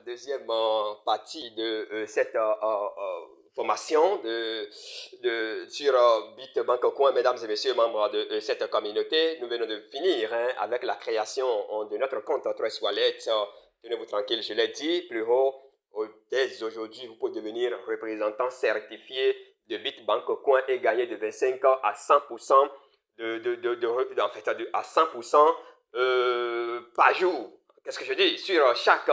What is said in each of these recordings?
Deuxième partie de cette formation sur Bitbank Coin, mesdames et messieurs, membres de cette communauté. Nous venons de finir avec la création de notre compte Trust Wallet. Tenez-vous tranquille, je l'ai dit plus haut. Dès aujourd'hui, vous pouvez devenir représentant certifié de Bitbank Coin et gagner de 25 à 100% à 100% par jour. Qu'est-ce que je dis? Sur chaque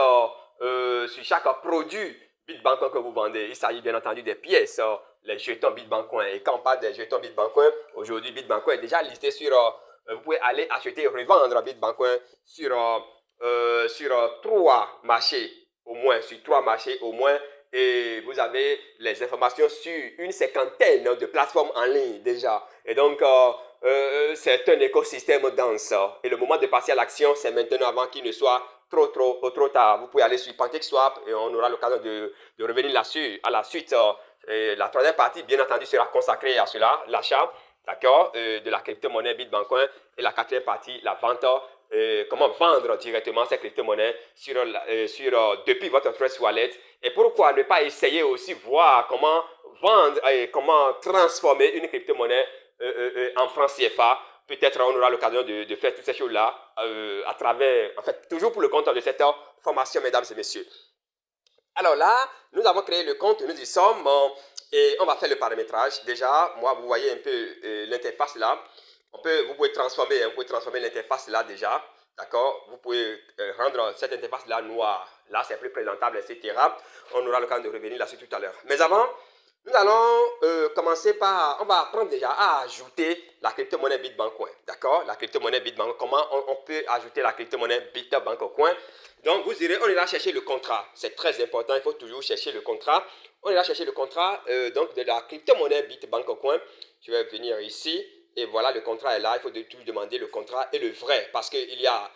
produit Bitbank que vous vendez. Il s'agit bien entendu des pièces, les jetons Bitbank. Et quand on parle des jetons Bitbank, aujourd'hui Bitbank est déjà listé sur... vous pouvez aller acheter et revendre Bitbank sur 3 marchés au moins, et vous avez les informations sur une cinquantaine de plateformes en ligne déjà. Et donc, c'est un écosystème dense. Et le moment de passer à l'action, c'est maintenant avant qu'il ne soit trop tard. Vous pouvez aller sur PancakeSwap et on aura l'occasion de revenir là-dessus. À la suite, la troisième partie, bien entendu, sera consacrée à cela, l'achat, d'accord, de la crypto-monnaie Bitbank. Et la quatrième partie, la vente, comment vendre directement ces crypto-monnaies depuis votre Trust Wallet. Et pourquoi ne pas essayer aussi voir comment vendre et comment transformer une crypto-monnaie en francs CFA. Peut-être on aura l'occasion de faire toutes ces choses-là à travers, en fait, toujours pour le compte de cette formation, mesdames et messieurs. Alors là, nous avons créé le compte, nous y sommes et on va faire le paramétrage. Déjà, moi, vous voyez un peu l'interface là. Vous pouvez transformer l'interface là déjà. D'accord? Vous pouvez rendre cette interface là noire. Là, c'est plus présentable, etc. On aura l'occasion de revenir là-dessus tout à l'heure. Mais avant, nous allons commencer par... On va apprendre déjà à ajouter la crypto-monnaie Bitbank Coin. D'accord? La crypto-monnaie Bitbank. Comment on peut ajouter la crypto-monnaie Bitbank Coin? Donc, on ira chercher le contrat. C'est très important. Il faut toujours chercher le contrat. On ira chercher le contrat donc de la crypto-monnaie Bitbank Coin. Je vais venir ici. Et voilà, le contrat est là. Il faut toujours demander le contrat et le vrai. Parce qu'il y a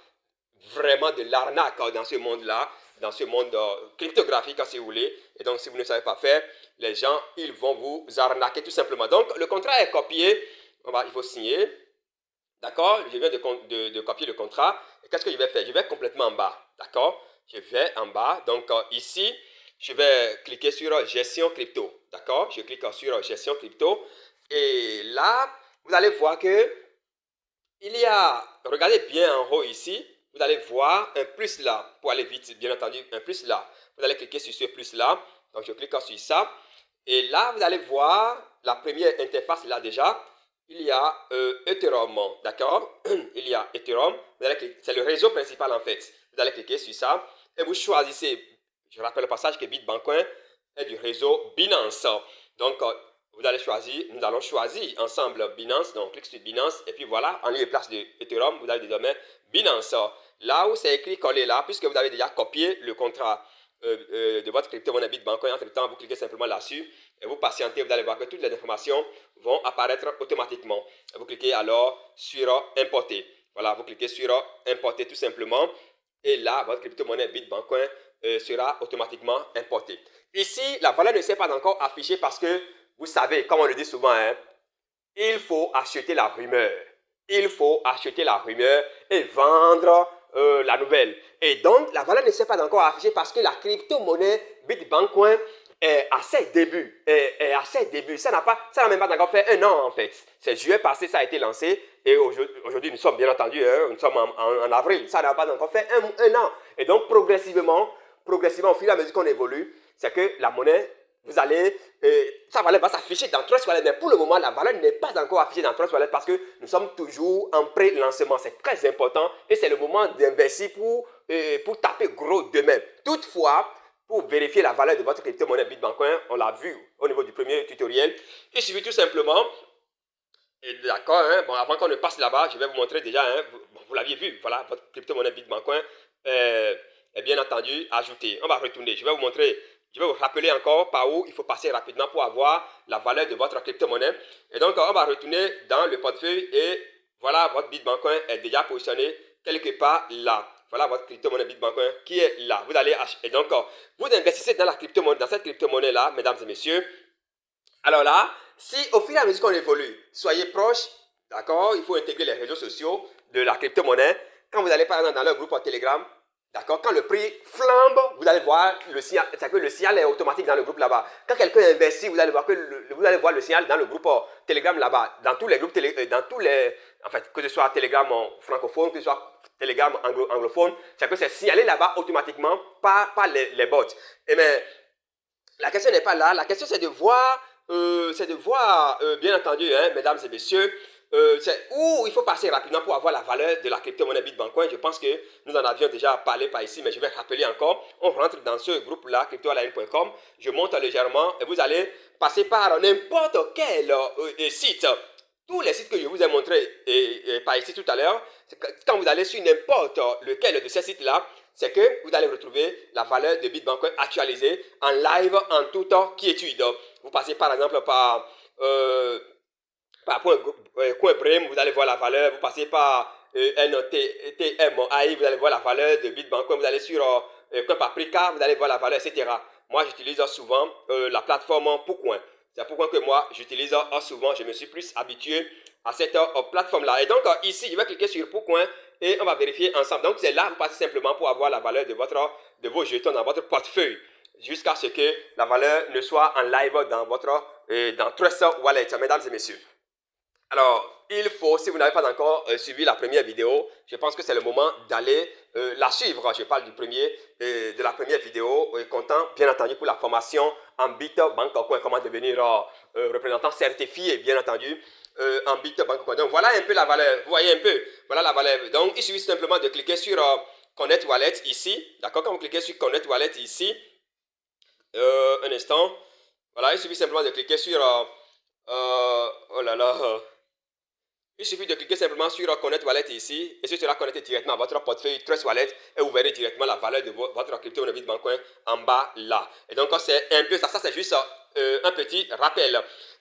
vraiment de l'arnaque dans ce monde-là, dans ce monde cryptographique, si vous voulez. Et donc, si vous ne savez pas faire, les gens, ils vont vous arnaquer tout simplement. Donc, le contrat est copié. Il faut signer. D'accord? Je viens de copier le contrat. Et qu'est-ce que je vais faire? Je vais complètement en bas. D'accord? Je vais en bas. Donc, ici, je vais cliquer sur gestion crypto. D'accord? Je clique sur gestion crypto. Et là, vous allez voir que il y a, regardez bien en haut ici, vous allez voir un plus là, pour aller vite, bien entendu, un plus là. Vous allez cliquer sur ce plus là, donc je clique sur ça. Et là, vous allez voir la première interface là déjà, il y a Ethereum, d'accord? Il y a Ethereum, c'est le réseau principal en fait. Vous allez cliquer sur ça et vous choisissez, je rappelle le passage que Bitbank est du réseau Binance. Donc, vous allez choisir, nous allons choisir ensemble Binance, donc clique sur Binance et puis voilà, en lieu et place de Ethereum, vous avez désormais Binance. Là où c'est écrit collé là, puisque vous avez déjà copié le contrat de votre crypto-monnaie Bitbank, entre temps vous cliquez simplement là-dessus et vous patientez, vous allez voir que toutes les informations vont apparaître automatiquement. Et vous cliquez alors sur importer. Voilà, vous cliquez sur importer tout simplement et là, votre crypto-monnaie Bitbank sera automatiquement importée. Ici, la valeur ne s'est pas encore affichée parce que vous savez, comme on le dit souvent, il faut acheter la rumeur. Il faut acheter la rumeur et vendre la nouvelle. Et donc, la valeur ne s'est pas encore affichée parce que la crypto-monnaie Bitbank est à ses débuts. Ça n'a même pas encore fait un an en fait. C'est juillet passé, ça a été lancé. Et aujourd'hui, nous sommes bien entendu, nous sommes en avril. Ça n'a pas encore fait un an. Et donc, progressivement, au fur et à mesure qu'on évolue, c'est que la monnaie sa valeur va s'afficher dans Trust Wallet, mais pour le moment, la valeur n'est pas encore affichée dans Trust Wallet parce que nous sommes toujours en pré-lancement. C'est très important et c'est le moment d'investir pour taper gros demain. Toutefois, pour vérifier la valeur de votre crypto-monnaie Bitbank, on l'a vu au niveau du premier tutoriel, il suffit tout simplement, d'accord, avant qu'on ne passe là-bas, je vais vous montrer déjà, vous l'aviez vu, voilà, votre crypto-monnaie Bitbank est bien entendu ajoutée. On va retourner, je vais vous rappeler encore par où il faut passer rapidement pour avoir la valeur de votre crypto-monnaie. Et donc, on va retourner dans le portefeuille et voilà, votre Bitbank est déjà positionné quelque part là. Voilà votre crypto-monnaie Bitbank qui est là. Vous allez acheter. Et donc, vous investissez dans cette crypto-monnaie là, mesdames et messieurs. Alors là, si au fur et à mesure qu'on évolue, soyez proches, d'accord, il faut intégrer les réseaux sociaux de la crypto-monnaie. Quand vous allez par exemple dans leur groupe Telegram, D'accord? Quand le prix flambe, vous allez voir le signal, c'est que le signal est automatique dans le groupe là-bas. Quand quelqu'un investit, vous allez voir que vous allez voir le signal dans le groupe Telegram là-bas. Dans tous les groupes, dans tous les, en fait, que ce soit Telegram francophone, que ce soit Telegram anglophone, c'est que c'est signalé là-bas automatiquement par les bots. Et mais la question n'est pas là. La question c'est de voir, bien entendu, hein, mesdames et messieurs, c'est où il faut passer rapidement pour avoir la valeur de la crypto-monnaie Bitcoin. Je pense que nous en avions déjà parlé par ici, mais je vais rappeler encore. On rentre dans ce groupe-là, cryptoalign.com. Je monte légèrement et vous allez passer par n'importe quel site. Tous les sites que je vous ai montrés par ici tout à l'heure, quand vous allez sur n'importe lequel de ces sites-là, c'est que vous allez retrouver la valeur de Bitcoin actualisée en live en toute quiétude. Vous passez par exemple par Coinbrem, vous allez voir la valeur. Vous passez par NTMI, vous allez voir la valeur de Bitcoin. Vous allez sur Coinpaprika, vous allez voir la valeur, etc. Moi, j'utilise souvent la plateforme Pourcoin. C'est pourquoi que moi, j'utilise souvent, je me suis plus habitué à cette plateforme-là. Et donc, ici, je vais cliquer sur Pourcoin et on va vérifier ensemble. Donc, c'est là, vous passez simplement pour avoir la valeur de vos jetons dans votre portefeuille jusqu'à ce que la valeur ne soit en live dans votre dans Trust Wallet, mesdames et messieurs. Alors, il faut, si vous n'avez pas encore suivi la première vidéo, je pense que c'est le moment d'aller la suivre. Je parle de la première vidéo, comptant bien entendu pour la formation en Bitbank.coin, comment devenir représentant certifié, bien entendu, en Bitbank.coin. Donc, voilà un peu la valeur. Vous voyez un peu, voilà la valeur. Donc, il suffit simplement de cliquer sur Connect Wallet ici. D'accord? Quand vous cliquez sur Connect Wallet ici, un instant, voilà, il suffit simplement de cliquer sur oh là là. Il suffit de cliquer simplement sur Connect Wallet ici et ce sera connecté directement à votre portefeuille Trust Wallet et vous verrez directement la valeur de votre crypto-monnaie Bitcoin en bas là. Et donc c'est un peu ça, c'est juste un petit rappel.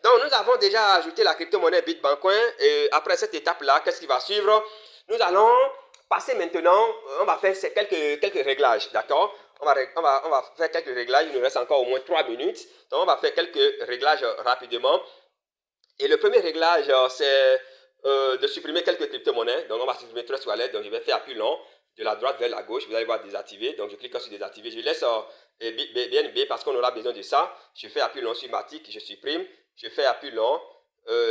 Donc nous avons déjà ajouté la crypto-monnaie Bitcoin et après cette étape là, qu'est-ce qui va suivre? Nous allons passer maintenant, on va faire quelques réglages, d'accord? On va faire quelques réglages, il nous reste encore au moins 3 minutes. Donc on va faire quelques réglages rapidement. Et le premier réglage, c'est de supprimer quelques crypto-monnaies. Donc, on va supprimer Trust Wallet. Donc, je vais faire plus long de la droite vers la gauche. Vous allez voir désactiver. Donc, je clique sur désactiver. Je laisse BNB parce qu'on aura besoin de ça. Je fais appui long sur Matic. Je supprime. Je fais appui long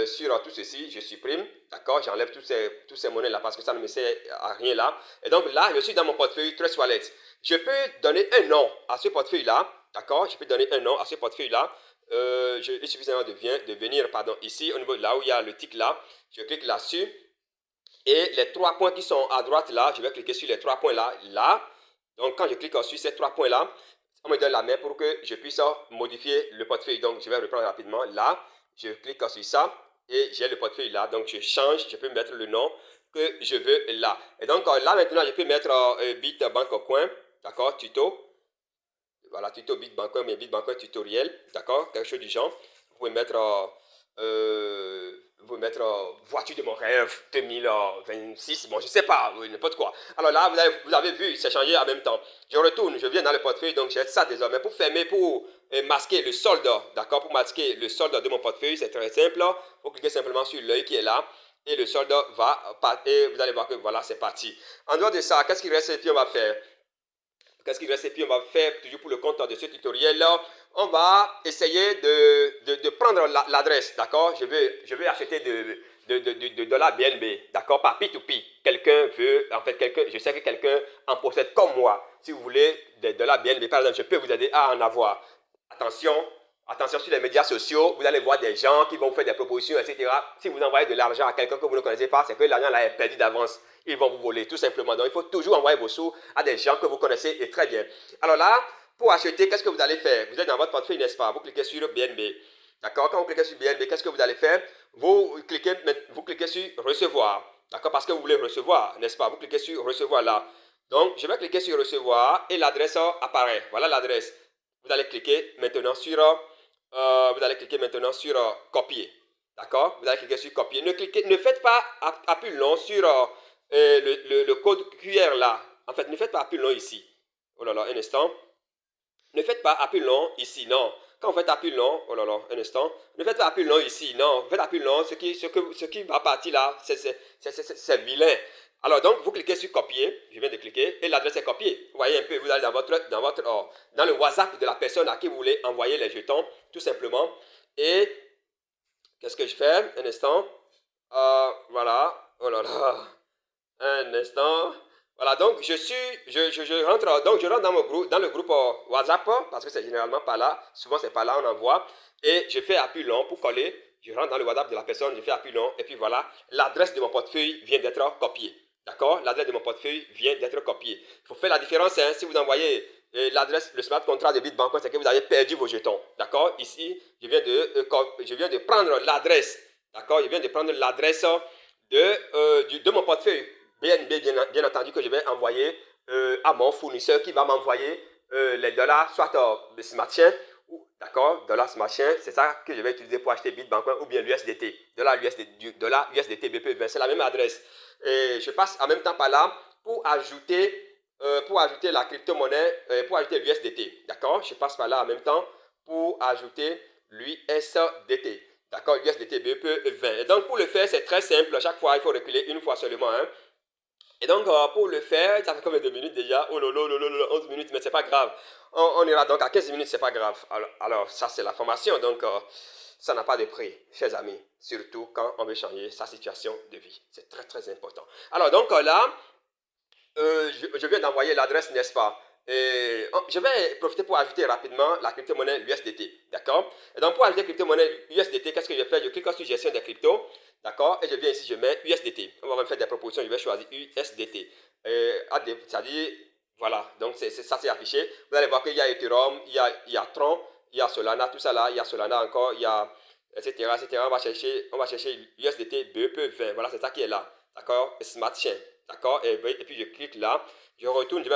sur tout ceci. Je supprime. D'accord? J'enlève tous ces monnaies-là parce que ça ne me sert à rien là. Et donc, là, je suis dans mon portefeuille Trust Wallet. Je peux donner un nom à ce portefeuille-là. D'accord? Je peux donner un nom à ce portefeuille-là. Il suffit de venir ici au niveau de là où il y a le tic là, je clique là-dessus et les 3 points qui sont à droite là, je vais cliquer sur les 3 points là. Donc quand je clique sur ces 3 points là, on me donne la main pour que je puisse modifier le portefeuille. Donc je vais reprendre rapidement là, je clique sur ça et j'ai le portefeuille là. Donc je change, je peux mettre le nom que je veux là. Et donc là maintenant je peux mettre Bitbank.coin, d'accord, tuto. Voilà, tuto Bitbank, mais Bitbank tutoriel, d'accord, quelque chose du genre. Vous pouvez mettre, voiture de mon rêve 2026, bon, je sais pas, n'importe quoi. Alors là, vous avez vu, c'est changé en même temps. Je retourne, je viens dans le portefeuille, donc j'ai ça désormais. Pour fermer, pour masquer le solde, d'accord, pour masquer le solde de mon portefeuille, c'est très simple. Vous cliquez simplement sur l'œil qui est là. Et le solde va, et vous allez voir que voilà, c'est parti. En dehors de ça, qu'est-ce qu'il reste et puis on va faire? Qu'est-ce qu'il reste? Et puis on va faire toujours pour le compte de ce tutoriel là. On va essayer de prendre l'adresse, d'accord? Je vais acheter de dollars BNB, d'accord? Par P2P. Quelqu'un veut, en fait, je sais que quelqu'un en possède comme moi. Si vous voulez des dollars BNB, par exemple, je peux vous aider à en avoir. Attention sur les médias sociaux, vous allez voir des gens qui vont vous faire des propositions, etc. Si vous envoyez de l'argent à quelqu'un que vous ne connaissez pas, c'est que l'argent là est perdu d'avance. Ils vont vous voler, tout simplement. Donc, il faut toujours envoyer vos sous à des gens que vous connaissez et très bien. Alors là, pour acheter, qu'est-ce que vous allez faire? Vous êtes dans votre portefeuille, n'est-ce pas? Vous cliquez sur BNB. D'accord? Quand vous cliquez sur BNB, qu'est-ce que vous allez faire? Vous cliquez sur recevoir. D'accord? Parce que vous voulez recevoir, n'est-ce pas? Vous cliquez sur recevoir là. Donc, je vais cliquer sur recevoir et l'adresse apparaît. Voilà l'adresse. Vous allez cliquer maintenant sur copier. D'accord? Vous allez cliquer sur copier. Ne faites pas appui long sur le code QR là. En fait, ne faites pas appui long ici. Oh là là, un instant. Ne faites pas appui long ici, non. Quand vous faites appui long, oh là là, un instant. Ne faites pas appui long ici, non. Faites appui long, ce qui va partir là, c'est vilain. Alors donc, vous cliquez sur copier, je viens de cliquer, et l'adresse est copiée. Vous voyez un peu, vous allez dans le WhatsApp de la personne à qui vous voulez envoyer les jetons, tout simplement. Et qu'est-ce que je fais? Un instant. Voilà. Oh là là. Un instant. Voilà, donc je rentre, dans le groupe WhatsApp, parce que c'est généralement pas là, souvent c'est pas là, on envoie, et je fais appui long pour coller, je rentre dans le WhatsApp de la personne, je fais appui long, et puis voilà, l'adresse de mon portefeuille vient d'être copiée. D'accord? L'adresse de mon portefeuille vient d'être copiée. Il faut faire la différence, hein, si vous envoyez l'adresse, le smart contract de Bitbank, c'est que vous avez perdu vos jetons. D'accord? Ici, je viens de prendre l'adresse. D'accord? Je viens de prendre l'adresse de mon portefeuille. Bien entendu que je vais envoyer à mon fournisseur qui va m'envoyer les dollars, soit Smart Chain, d'accord, dollar Smart Chain, c'est ça que je vais utiliser pour acheter Bitbank ou bien l'USDT, dollar USDT BP20, c'est la même adresse. Et je passe en même temps par là pour ajouter la crypto-monnaie, pour ajouter l'USDT, d'accord, je passe par là en même temps pour ajouter l'USDT. D'accord, USDT BP20. Et donc, pour le faire, c'est très simple. À chaque fois, il faut reculer une fois seulement. Hein. Et donc, pour le faire, ça fait combien de minutes déjà? Oh lolo, 11 minutes, mais c'est pas grave. On ira donc à 15 minutes, c'est pas grave. Alors ça, c'est la formation. Donc, ça n'a pas de prix, chers amis. Surtout quand on veut changer sa situation de vie. C'est très, très important. Alors, donc là, je viens d'envoyer l'adresse, n'est-ce pas? Et je vais profiter pour ajouter rapidement la crypto-monnaie USDT, d'accord? Et donc, pour ajouter la crypto-monnaie USDT, qu'est-ce que je fais? Je clique sur gestion des cryptos, d'accord? Et je viens ici, je mets USDT. On va me faire des propositions, je vais choisir USDT. C'est-à-dire, voilà, donc ça c'est affiché. Vous allez voir qu'il y a Ethereum, il y a Tron, il y a Solana, tout ça là, il y a Solana encore, il y a etc. On va chercher USDT BEP20, voilà, c'est ça qui est là, d'accord? Smart Chain. D'accord, et puis je clique là, je retourne, je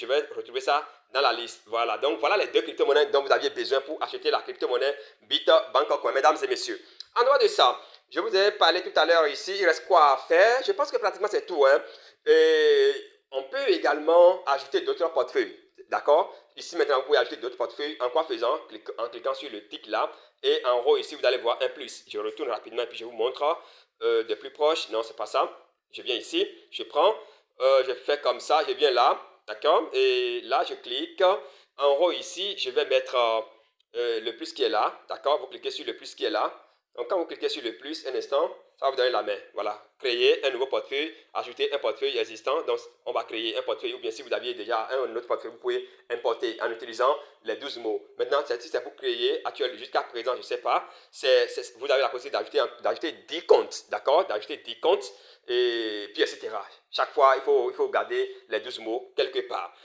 vais retrouver ça dans la liste. Voilà, donc voilà les deux crypto-monnaies dont vous aviez besoin pour acheter la crypto-monnaie Bitbank Coin, mesdames et messieurs. En dehors de ça, je vous ai parlé tout à l'heure ici, il reste quoi à faire? Je pense que pratiquement c'est tout. Hein. Et on peut également ajouter d'autres portefeuilles. D'accord? Ici maintenant, vous pouvez ajouter d'autres portefeuilles. En quoi faisant? En cliquant sur le tic là. Et en haut ici, vous allez voir un plus. Je retourne rapidement et puis je vous montre de plus proche. Non, c'est pas ça. Je viens ici, je prends, je fais comme ça, je viens là, d'accord? Et là, je clique. En haut ici, je vais mettre le plus qui est là, d'accord? Vous cliquez sur le plus qui est là. Donc, quand vous cliquez sur le plus, un instant, ça va vous donner la main. Voilà, créer un nouveau portefeuille, ajouter un portefeuille existant. Donc, on va créer un portefeuille, ou bien si vous aviez déjà un autre portefeuille, vous pouvez importer en utilisant les 12 mots. Maintenant, si c'est pour créer, actuellement, jusqu'à présent, je ne sais pas, vous avez la possibilité d'ajouter 10 comptes, d'accord? D'ajouter 10 comptes, et puis etc. Chaque fois, il faut garder les 12 mots quelque part.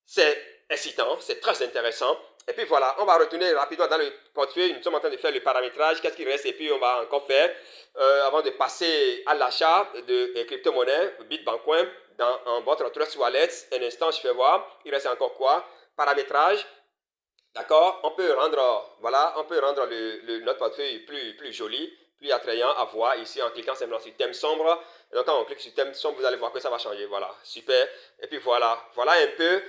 C'est excitant, c'est très intéressant. Et puis voilà, on va retourner rapidement dans le portefeuille. Nous sommes en train de faire le paramétrage. Qu'est-ce qu'il reste? Et puis on va encore faire, avant de passer à l'achat de crypto-monnaies, Bitbank Coin, dans votre Trust Wallet. Un instant, je fais voir. Il reste encore quoi? Paramétrage. D'accord? On peut rendre, voilà, on peut rendre notre portefeuille plus joli, plus attrayant à voir ici en cliquant simplement sur thème sombre. Et donc quand on clique sur thème sombre, vous allez voir que ça va changer. Voilà, super. Et puis voilà un peu,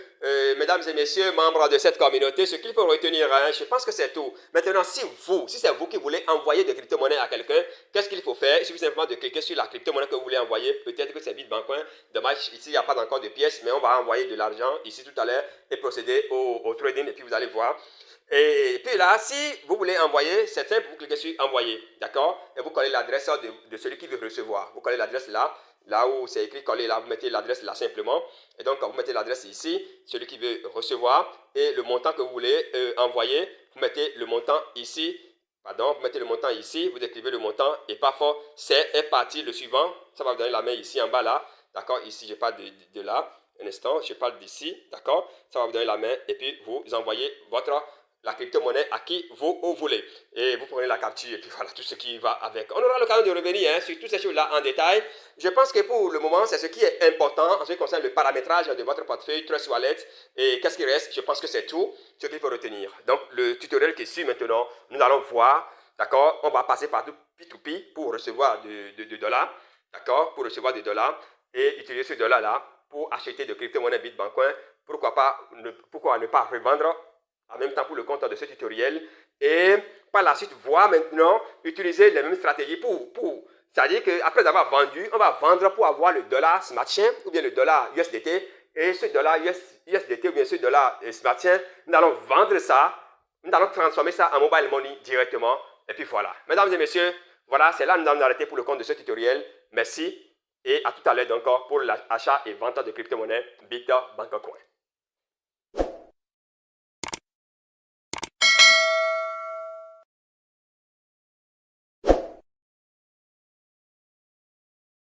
mesdames et messieurs, membres de cette communauté, ce qu'il faut retenir. Hein, je pense que c'est tout. Maintenant, si c'est vous qui voulez envoyer des crypto-monnaies à quelqu'un, qu'est-ce qu'il faut faire? Il suffit simplement de cliquer sur la crypto-monnaie que vous voulez envoyer. Peut-être que c'est Bitbank Coin. Dommage, ici il n'y a pas encore de pièces, mais on va envoyer de l'argent ici tout à l'heure et procéder au trading. Et puis vous allez voir. Et puis là, si vous voulez envoyer, c'est simple, vous cliquez sur envoyer, d'accord? Et vous collez l'adresse de celui qui veut recevoir. Vous collez l'adresse là où c'est écrit coller là, vous mettez l'adresse là simplement. Et donc, quand vous mettez l'adresse ici, celui qui veut recevoir et le montant que vous voulez envoyer, vous mettez le montant ici. Pardon, vous mettez le montant ici, vous écrivez le montant et parfois c'est parti le suivant. Ça va vous donner la main ici en bas là. D'accord? Ici, je parle de là. Un instant, je parle d'ici. D'accord? Ça va vous donner la main et puis vous envoyez la crypto-monnaie à qui vous voulez. Et vous prenez la capture et puis voilà tout ce qui va avec. On aura l'occasion de revenir sur toutes ces choses-là en détail. Je pense que pour le moment, c'est ce qui est important en ce qui concerne le paramétrage de votre portefeuille Trust Wallet. Et qu'est-ce qui reste? Je pense que c'est tout ce qu'il faut retenir. Donc, le tutoriel qui suit maintenant, nous allons voir, d'accord, on va passer par tout P2P pour recevoir de dollars, d'accord, pour recevoir des dollars et utiliser ce dollar-là pour acheter de crypto-monnaie Bitbank Coin. Pourquoi ne pas revendre en même temps pour le compte de ce tutoriel et par la suite voir maintenant utiliser les mêmes stratégies pour C'est-à-dire qu'après avoir vendu, on va vendre pour avoir le dollar Smart Chain ou bien le dollar USDT. Et ce dollar USDT ou bien ce dollar Smart Chain, nous allons vendre ça, nous allons transformer ça en mobile money directement. Et puis voilà. Mesdames et messieurs, voilà, c'est là que nous allons arrêter pour le compte de ce tutoriel. Merci et à tout à l'heure encore pour l'achat et vente de crypto-monnaies BitBank Coin.